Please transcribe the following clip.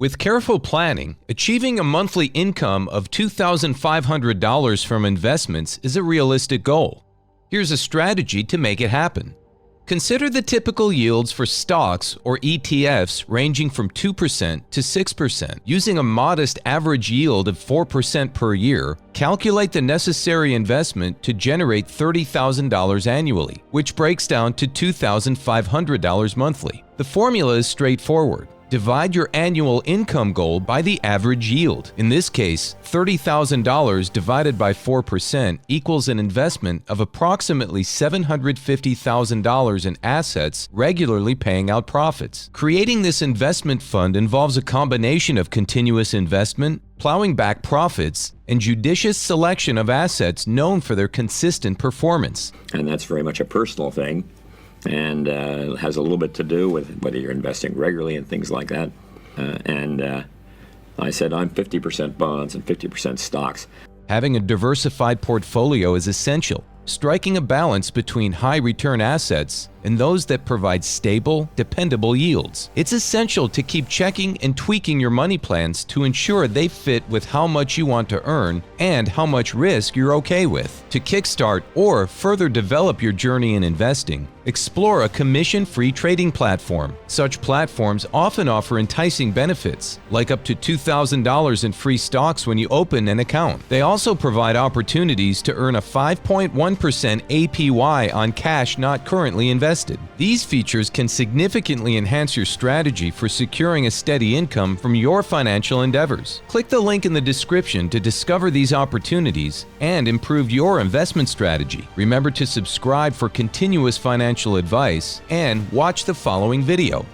With careful planning, achieving a monthly income of $2,500 from investments is a realistic goal. Here's a strategy to make it happen. Consider the typical yields for stocks or ETFs ranging from 2% to 6%. Using a modest average yield of 4% per year, calculate the necessary investment to generate $30,000 annually, which breaks down to $2,500 monthly. The formula is straightforward. Divide your annual income goal by the average yield. In this case, $30,000 divided by 4% equals an investment of approximately $750,000 in assets regularly paying out profits. Creating this investment fund involves a combination of continuous investment, plowing back profits, and judicious selection of assets known for their consistent performance. And that's very much a personal thing. And has a little bit to do with whether you're investing regularly and things like that. I said I'm 50% bonds and 50% stocks. Having a diversified portfolio is essential, striking a balance between high-return assets and those that provide stable, dependable yields. It's essential to keep checking and tweaking your money plans to ensure they fit with how much you want to earn and how much risk you're okay with. To kickstart or further develop your journey in investing, explore a commission-free trading platform. Such platforms often offer enticing benefits, like up to $2,000 in free stocks when you open an account. They also provide opportunities to earn a 5.1% APY on cash not currently invested. These features can significantly enhance your strategy for securing a steady income from your financial endeavors. Click the link in the description to discover these opportunities and improve your investment strategy. Remember to subscribe for continuous financial advice and watch the following video.